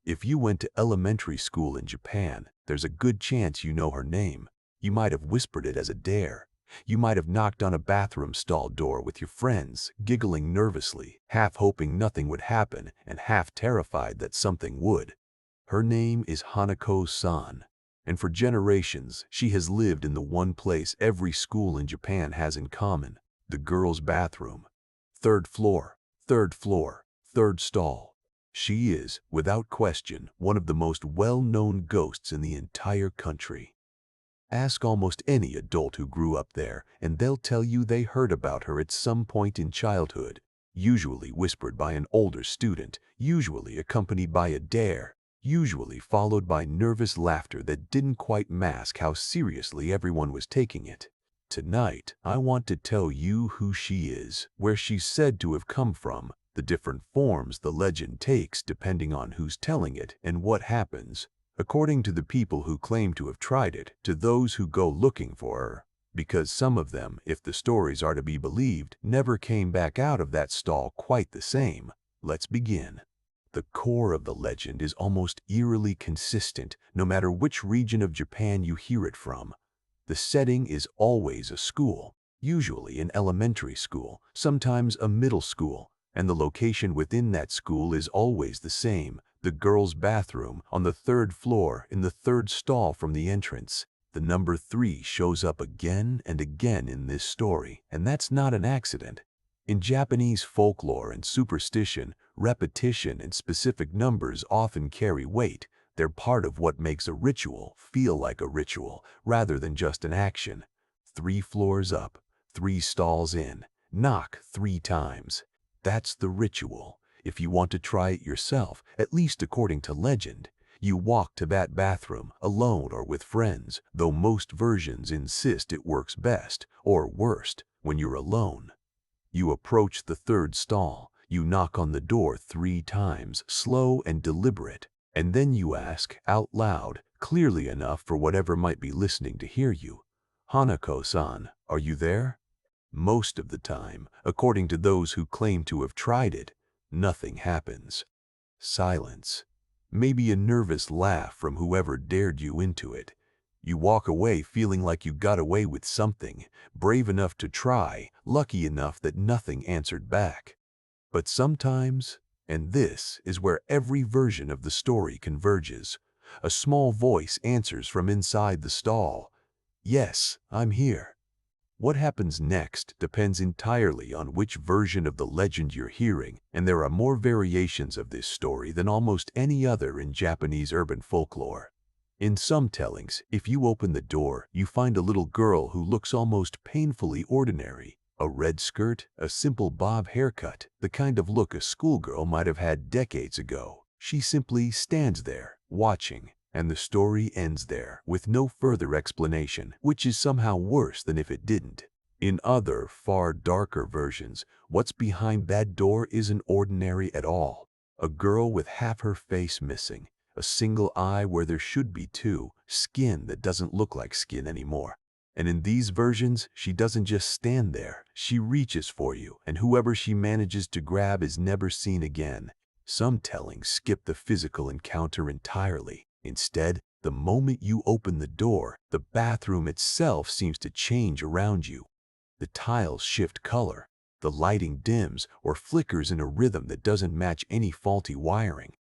If you went to elementary school in Japan, there's a good chance you know her name. You might have whispered it as a dare. You might have knocked on a bathroom stall door with your friends, giggling nervously, half hoping nothing would happen and half terrified that something would. Her name is HANAKO-SAN, and for generations she has lived in the one place every school in Japan has in common, the girls' bathroom. Third floor, third floor, third stall. She is, without question, one of the most well-known ghosts in the entire country. Ask almost any adult who grew up there, and they'll tell you they heard about her at some point in childhood, usually whispered by an older student, usually accompanied by a dare, usually followed by nervous laughter that didn't quite mask how seriously everyone was taking it. Tonight, I want to tell you who she is, where she's said to have come from, the different forms the legend takes depending on who's telling it, and what happens, according to the people who claim to have tried it, to those who go looking for her. Because some of them, if the stories are to be believed, never came back out of that stall quite the same. Let's begin. The core of the legend is almost eerily consistent, no matter which region of Japan you hear it from. The setting is always a school, usually an elementary school, sometimes a middle school, and the location within that school is always the same, the girls' bathroom on the third floor in the third stall from the entrance. The number 3 shows up again and again in this story, and that's not an accident. In Japanese folklore and superstition, repetition and specific numbers often carry weight. They're part of what makes a ritual feel like a ritual rather than just an action. 3 floors up, 3 stalls in, knock 3 times. That's the ritual. If you want to try it yourself, at least according to legend, you walk to that bathroom alone or with friends, though most versions insist it works best, or worst, when you're alone. You approach the third stall, you knock on the door 3 times, slow and deliberate, and then you ask, out loud, clearly enough for whatever might be listening to hear you, "Hanako-san, are you there?" Most of the time, according to those who claim to have tried it, nothing happens. Silence. Maybe a nervous laugh from whoever dared you into it. You walk away feeling like you got away with something, brave enough to try, lucky enough that nothing answered back. But sometimes, and this is where every version of the story converges, a small voice answers from inside the stall. "Yes, I'm here." What happens next depends entirely on which version of the legend you're hearing, and there are more variations of this story than almost any other in Japanese urban folklore. In some tellings, if you open the door, you find a little girl who looks almost painfully ordinary. A red skirt, a simple bob haircut, the kind of look a schoolgirl might have had decades ago. She simply stands there, watching. And the story ends there, with no further explanation, which is somehow worse than if it didn't. In other, far darker versions, what's behind that door isn't ordinary at all. A girl with half her face missing, a single eye where there should be 2, skin that doesn't look like skin anymore. And in these versions, she doesn't just stand there, she reaches for you, and whoever she manages to grab is never seen again. Some tellings skip the physical encounter entirely. Instead, the moment you open the door, the bathroom itself seems to change around you. The tiles shift color, the lighting dims or flickers in a rhythm that doesn't match any faulty wiring.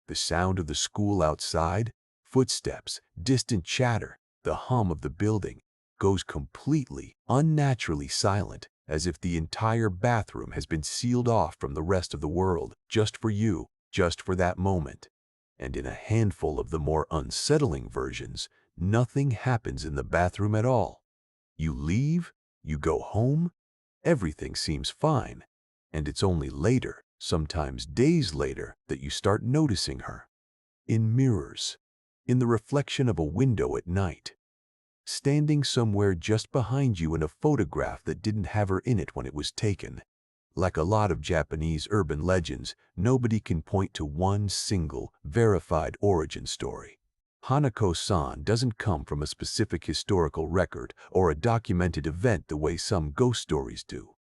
The sound of the school outside, footsteps, distant chatter, the hum of the building, goes completely, unnaturally silent, as if the entire bathroom has been sealed off from the rest of the world, just for you, just for that moment. And in a handful of the more unsettling versions, nothing happens in the bathroom at all. You leave, you go home, everything seems fine, and it's only later, sometimes days later, that you start noticing her. In mirrors, in the reflection of a window at night, standing somewhere just behind you in a photograph that didn't have her in it when it was taken. Like a lot of Japanese urban legends, nobody can point to one single, verified origin story. Hanako-san doesn't come from a specific historical record or a documented event the way some ghost stories do.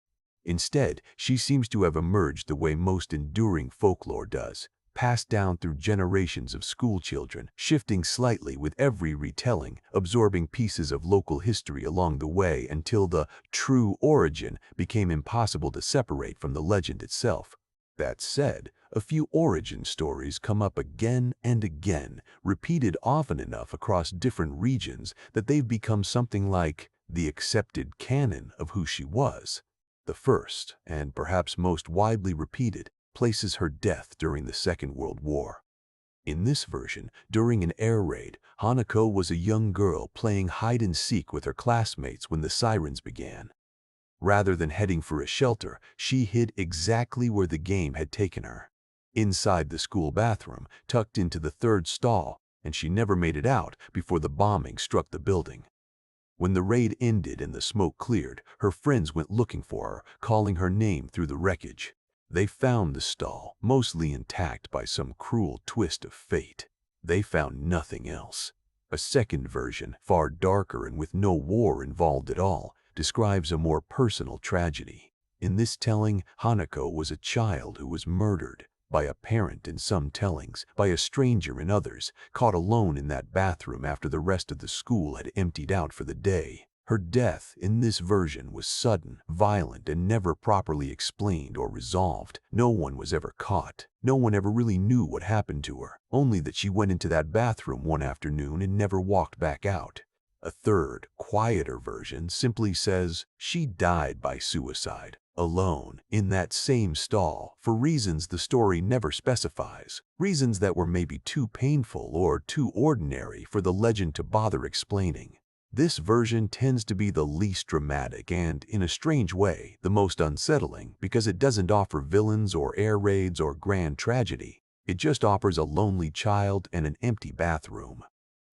Instead, she seems to have emerged the way most enduring folklore does, passed down through generations of schoolchildren, shifting slightly with every retelling, absorbing pieces of local history along the way until the true origin became impossible to separate from the legend itself. That said, a few origin stories come up again and again, repeated often enough across different regions that they've become something like the accepted canon of who she was. The first, and perhaps most widely repeated, places her death during the Second World War. In this version, during an air raid, Hanako was a young girl playing hide-and-seek with her classmates when the sirens began. Rather than heading for a shelter, she hid exactly where the game had taken her, inside the school bathroom, tucked into the third stall, and she never made it out before the bombing struck the building. When the raid ended and the smoke cleared, her friends went looking for her, calling her name through the wreckage. They found the stall, mostly intact by some cruel twist of fate. They found nothing else. A second version, far darker and with no war involved at all, describes a more personal tragedy. In this telling, Hanako was a child who was murdered by a parent in some tellings, by a stranger in others, caught alone in that bathroom after the rest of the school had emptied out for the day. Her death in this version was sudden, violent, and never properly explained or resolved. No one was ever caught. No one ever really knew what happened to her, only that she went into that bathroom one afternoon and never walked back out. A third, quieter version simply says she died by suicide, alone, in that same stall, for reasons the story never specifies, reasons that were maybe too painful or too ordinary for the legend to bother explaining. This version tends to be the least dramatic and, in a strange way, the most unsettling because it doesn't offer villains or air raids or grand tragedy. It just offers a lonely child and an empty bathroom.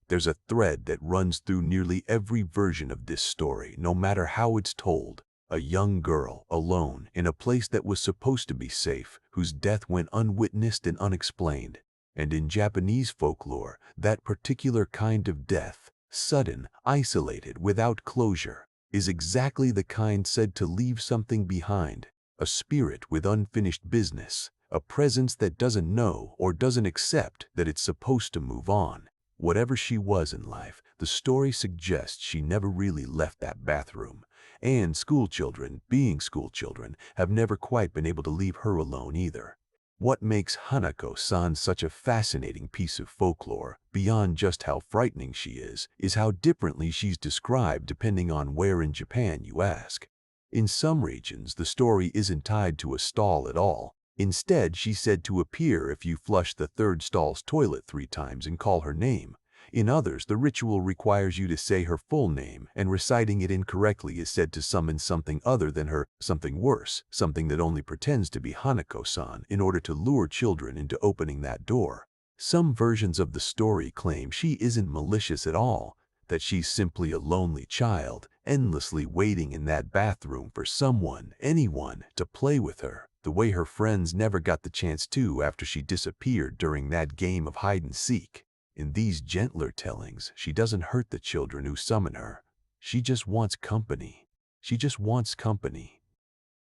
There's a thread that runs through nearly every version of this story, no matter how it's told. A young girl, alone, in a place that was supposed to be safe, whose death went unwitnessed and unexplained. And in Japanese folklore, that particular kind of death, sudden, isolated, without closure, is exactly the kind said to leave something behind, a spirit with unfinished business, a presence that doesn't know or doesn't accept that it's supposed to move on. Whatever she was in life, the story suggests she never really left that bathroom, and schoolchildren, being schoolchildren, have never quite been able to leave her alone either. What makes Hanako-san such a fascinating piece of folklore, beyond just how frightening she is how differently she's described depending on where in Japan you ask. In some regions, the story isn't tied to a stall at all. Instead, she's said to appear if you flush the third stall's toilet 3 times and call her name. In others, the ritual requires you to say her full name, and reciting it incorrectly is said to summon something other than her, something worse, something that only pretends to be Hanako-san in order to lure children into opening that door. Some versions of the story claim she isn't malicious at all, that she's simply a lonely child, endlessly waiting in that bathroom for someone, anyone, to play with her, the way her friends never got the chance to after she disappeared during that game of hide-and-seek. In these gentler tellings, she doesn't hurt the children who summon her. She just wants company. She just wants company.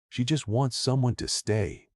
She just wants someone to stay.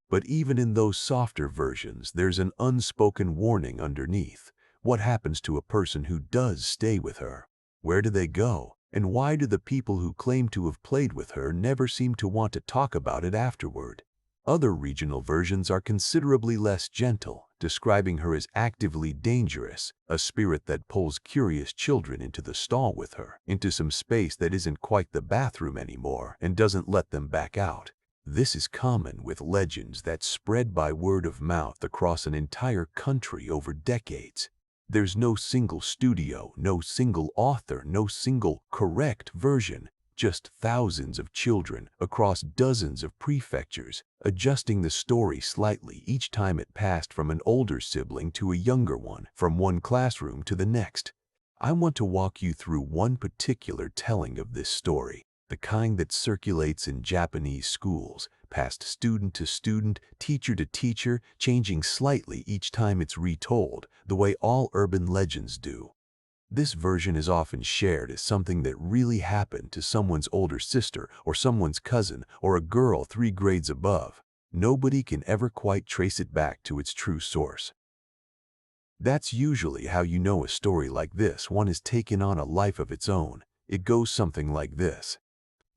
But even in those softer versions, there's an unspoken warning underneath. What happens to a person who does stay with her? Where do they go? And why do the people who claim to have played with her never seem to want to talk about it afterward? Other regional versions are considerably less gentle, describing her as actively dangerous, a spirit that pulls curious children into the stall with her, into some space that isn't quite the bathroom anymore, and doesn't let them back out. This is common with legends that spread by word of mouth across an entire country over decades. There's no single studio, no single author, no single correct version. Just thousands of children across dozens of prefectures, adjusting the story slightly each time it passed from an older sibling to a younger one, from one classroom to the next. I want to walk you through one particular telling of this story, the kind that circulates in Japanese schools, passed student to student, teacher to teacher, changing slightly each time it's retold, the way all urban legends do. This version is often shared as something that really happened to someone's older sister or someone's cousin or a girl 3 grades above. Nobody can ever quite trace it back to its true source. That's usually how you know a story like this one has taken on a life of its own. It goes something like this.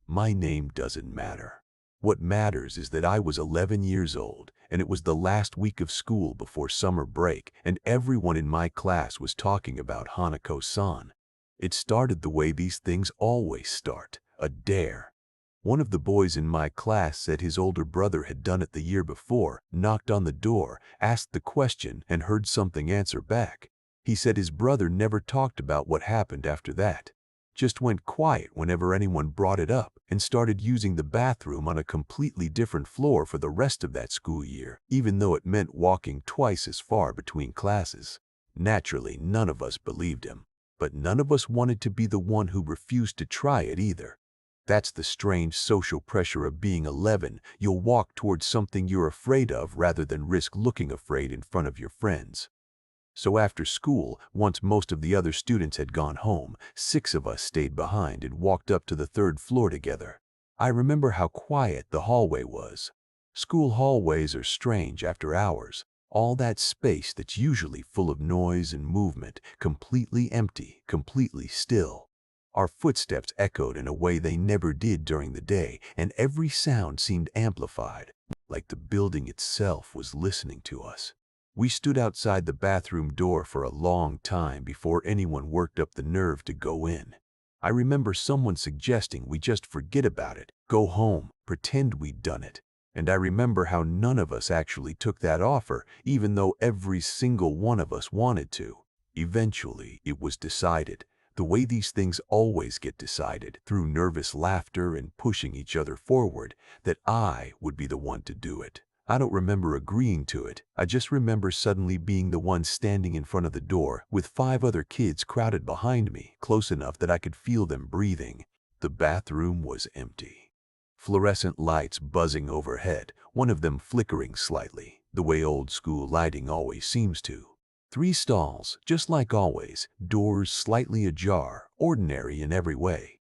My name doesn't matter. What matters is that I was 11 years old, and it was the last week of school before summer break, and everyone in my class was talking about HANAKO-SAN. It started the way these things always start, a dare. One of the boys in my class said his older brother had done it the year before, knocked on the door, asked the question, and heard something answer back. He said his brother never talked about what happened after that. Just went quiet whenever anyone brought it up, and started using the bathroom on a completely different floor for the rest of that school year, even though it meant walking twice as far between classes. Naturally, none of us believed him, but none of us wanted to be the one who refused to try it either. That's the strange social pressure of being 11. You'll walk towards something you're afraid of rather than risk looking afraid in front of your friends. So after school, once most of the other students had gone home, 6 of us stayed behind and walked up to the 3rd floor together. I remember how quiet the hallway was. School hallways are strange after hours. All that space that's usually full of noise and movement, completely empty, completely still. Our footsteps echoed in a way they never did during the day, and every sound seemed amplified, like the building itself was listening to us. We stood outside the bathroom door for a long time before anyone worked up the nerve to go in. I remember someone suggesting we just forget about it, go home, pretend we'd done it. And I remember how none of us actually took that offer, even though every single one of us wanted to. Eventually, it was decided, the way these things always get decided, through nervous laughter and pushing each other forward, that I would be the one to do it. I don't remember agreeing to it. I just remember suddenly being the one standing in front of the door with 5 other kids crowded behind me, close enough that I could feel them breathing. The bathroom was empty. Fluorescent lights buzzing overhead, one of them flickering slightly, the way old-school lighting always seems to. 3 stalls, just like always, doors slightly ajar, ordinary in every way.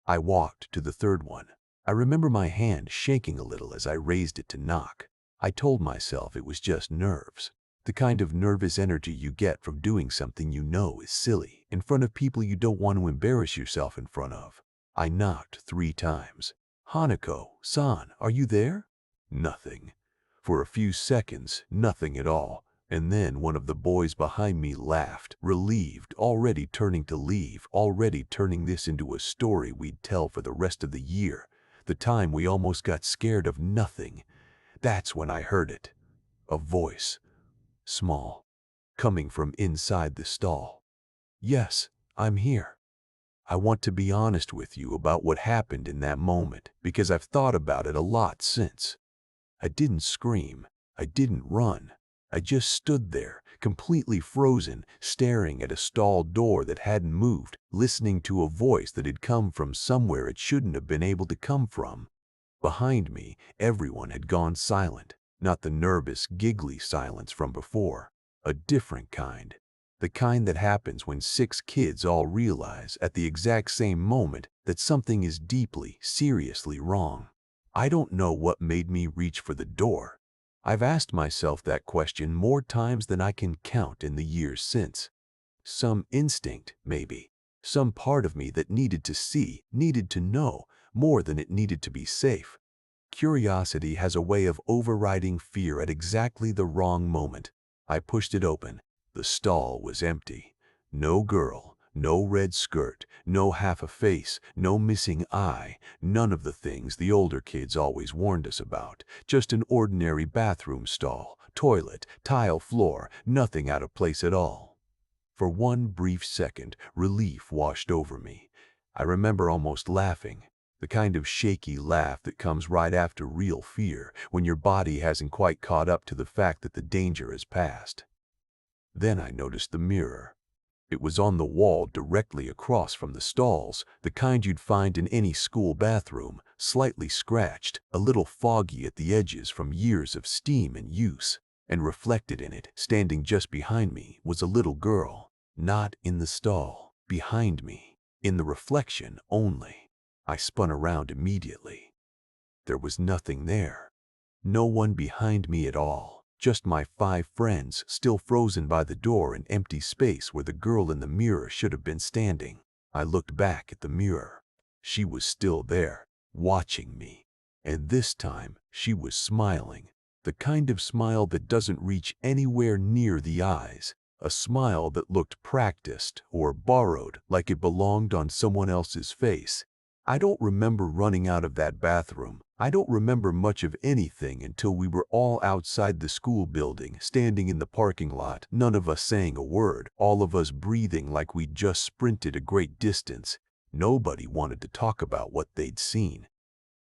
I walked to the 3rd one. I remember my hand shaking a little as I raised it to knock. I told myself it was just nerves, the kind of nervous energy you get from doing something you know is silly, in front of people you don't want to embarrass yourself in front of. I knocked 3 times. "Hanako-san, are you there?" Nothing. For a few seconds, nothing at all. And then one of the boys behind me laughed, relieved, already turning to leave, already turning this into a story we'd tell for the rest of the year. The time we almost got scared of nothing. That's when I heard it. A voice. Small. Coming from inside the stall. "Yes, I'm here. I want to be honest with you about what happened in that moment, because I've thought about it a lot since." I didn't scream. I didn't run. I just stood there, completely frozen, staring at a stall door that hadn't moved, listening to a voice that had come from somewhere it shouldn't have been able to come from. Behind me, everyone had gone silent, not the nervous, giggly silence from before. A different kind. The kind that happens when 6 kids all realize at the exact same moment that something is deeply, seriously wrong. I don't know what made me reach for the door. I've asked myself that question more times than I can count in the years since. Some instinct, maybe. Some part of me that needed to see, needed to know, more than it needed to be safe. Curiosity has a way of overriding fear at exactly the wrong moment. I pushed it open. The stall was empty. No girl, no red skirt, no half a face, no missing eye, none of the things the older kids always warned us about. Just an ordinary bathroom stall, toilet, tile floor, nothing out of place at all. For one brief second, relief washed over me. I remember almost laughing, the kind of shaky laugh that comes right after real fear, when your body hasn't quite caught up to the fact that the danger has passed. Then I noticed the mirror. It was on the wall directly across from the stalls, the kind you'd find in any school bathroom, slightly scratched, a little foggy at the edges from years of steam and use. And reflected in it, standing just behind me, was a little girl. Not in the stall, behind me, in the reflection only. I spun around immediately. There was nothing there. No one behind me at all. Just my 5 friends, still frozen by the door and empty space where the girl in the mirror should have been standing. I looked back at the mirror. She was still there, watching me. And this time, she was smiling. The kind of smile that doesn't reach anywhere near the eyes. A smile that looked practiced or borrowed, like it belonged on someone else's face. I don't remember running out of that bathroom. I don't remember much of anything until we were all outside the school building, standing in the parking lot, none of us saying a word, all of us breathing like we'd just sprinted a great distance. Nobody wanted to talk about what they'd seen.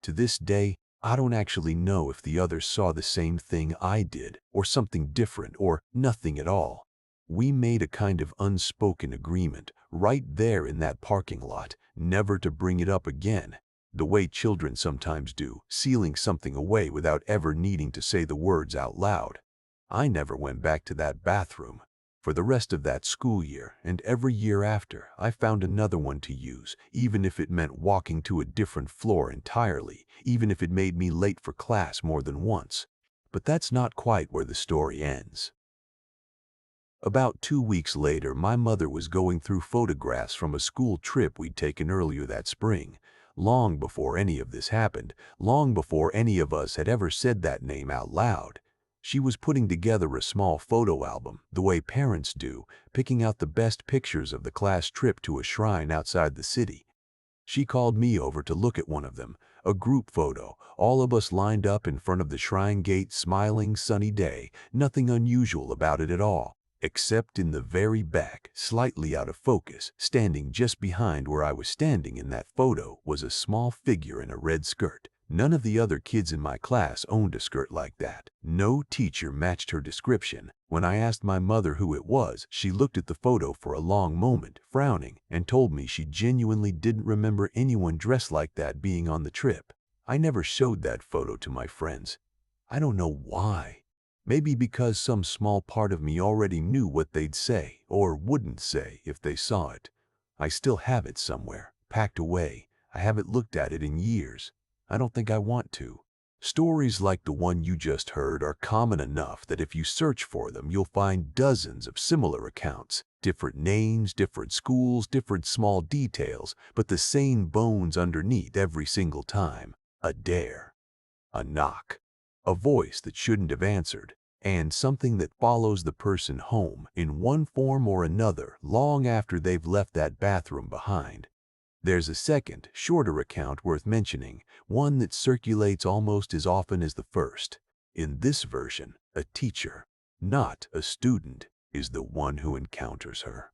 To this day, I don't actually know if the others saw the same thing I did, or something different, or nothing at all. We made a kind of unspoken agreement, right there in that parking lot, never to bring it up again, the way children sometimes do, sealing something away without ever needing to say the words out loud. I never went back to that bathroom. For the rest of that school year, and every year after, I found another one to use, even if it meant walking to a different floor entirely, even if it made me late for class more than once. But that's not quite where the story ends. About 2 weeks later, my mother was going through photographs from a school trip we'd taken earlier that spring. Long before any of this happened, long before any of us had ever said that name out loud. She was putting together a small photo album, the way parents do, picking out the best pictures of the class trip to a shrine outside the city. She called me over to look at one of them, a group photo, all of us lined up in front of the shrine gate, smiling, sunny day, nothing unusual about it at all. Except in the very back, slightly out of focus, standing just behind where I was standing in that photo, was a small figure in a red skirt. None of the other kids in my class owned a skirt like that. No teacher matched her description. When I asked my mother who it was, she looked at the photo for a long moment, frowning, and told me she genuinely didn't remember anyone dressed like that being on the trip. I never showed that photo to my friends. I don't know why. Maybe because some small part of me already knew what they'd say or wouldn't say if they saw it. I still have it somewhere, packed away. I haven't looked at it in years. I don't think I want to. Stories like the one you just heard are common enough that if you search for them, you'll find dozens of similar accounts. Different names, different schools, different small details, but the same bones underneath every single time. A dare. A knock. A voice that shouldn't have answered. And something that follows the person home in one form or another long after they've left that bathroom behind. There's a second, shorter account worth mentioning, one that circulates almost as often as the first. In this version, a teacher, not a student, is the one who encounters her.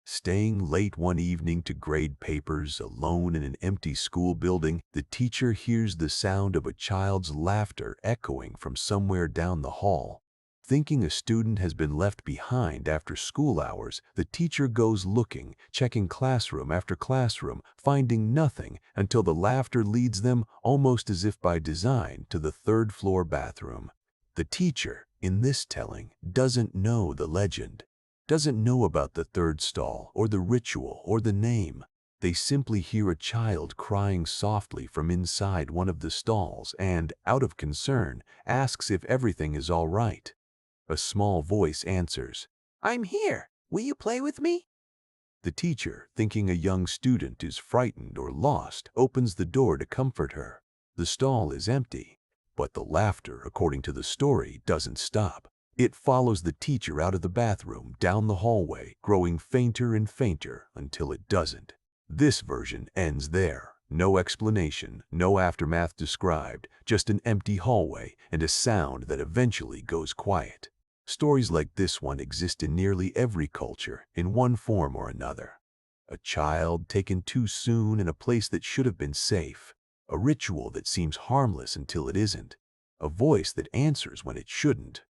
Staying late one evening to grade papers, alone in an empty school building, the teacher hears the sound of a child's laughter echoing from somewhere down the hall. Thinking a student has been left behind after school hours, the teacher goes looking, checking classroom after classroom, finding nothing until the laughter leads them, almost as if by design, to the third-floor bathroom. The teacher, in this telling, doesn't know the legend. Doesn't know about the third stall, or the ritual, or the name. They simply hear a child crying softly from inside one of the stalls and, out of concern, asks if everything is all right. A small voice answers, "I'm here. Will you play with me?" The teacher, thinking a young student is frightened or lost, opens the door to comfort her. The stall is empty, but the laughter, according to the story, doesn't stop. It follows the teacher out of the bathroom, down the hallway, growing fainter and fainter until it doesn't. This version ends there. No explanation, no aftermath described, just an empty hallway and a sound that eventually goes quiet. Stories like this one exist in nearly every culture, in one form or another. A child taken too soon in a place that should have been safe. A ritual that seems harmless until it isn't. A voice that answers when it shouldn't.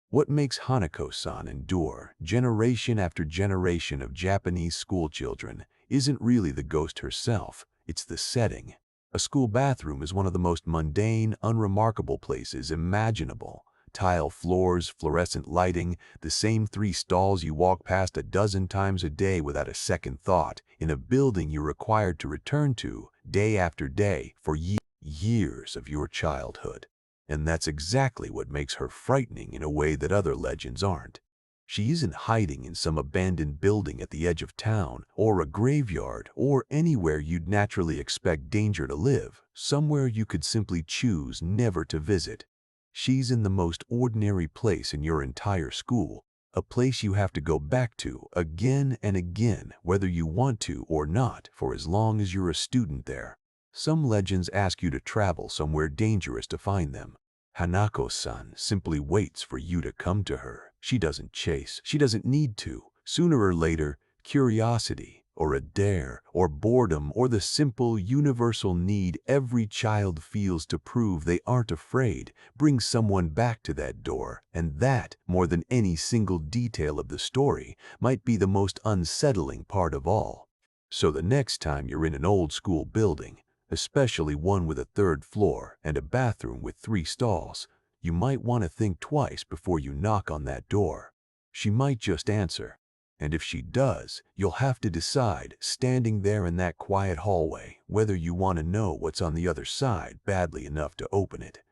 What makes HANAKO-SAN endure, generation after generation of Japanese schoolchildren, isn't really the ghost herself, it's the setting. A school bathroom is one of the most mundane, unremarkable places imaginable. Tile floors, fluorescent lighting, the same 3 stalls you walk past a dozen times a day without a second thought, in a building you're required to return to, day after day, for years of your childhood. And that's exactly what makes her frightening in a way that other legends aren't. She isn't hiding in some abandoned building at the edge of town, or a graveyard, or anywhere you'd naturally expect danger to live, somewhere you could simply choose never to visit. She's in the most ordinary place in your entire school, a place you have to go back to again and again, whether you want to or not, for as long as you're a student there. Some legends ask you to travel somewhere dangerous to find them. Hanako-san simply waits for you to come to her. She doesn't chase. She doesn't need to. Sooner or later, curiosity, or a dare, or boredom, or the simple, universal need every child feels to prove they aren't afraid, brings someone back to that door, and that, more than any single detail of the story, might be the most unsettling part of all. So the next time you're in an old school building, especially one with a third floor and a bathroom with 3 stalls, you might want to think twice before you knock on that door. She might just answer. And if she does, you'll have to decide, standing there in that quiet hallway, whether you want to know what's on the other side badly enough to open it.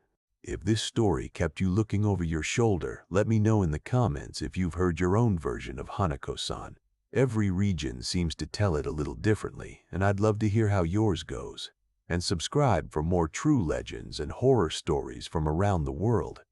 If this story kept you looking over your shoulder, let me know in the comments if you've heard your own version of Hanako-san. Every region seems to tell it a little differently, and I'd love to hear how yours goes. And subscribe for more true legends and horror stories from around the world.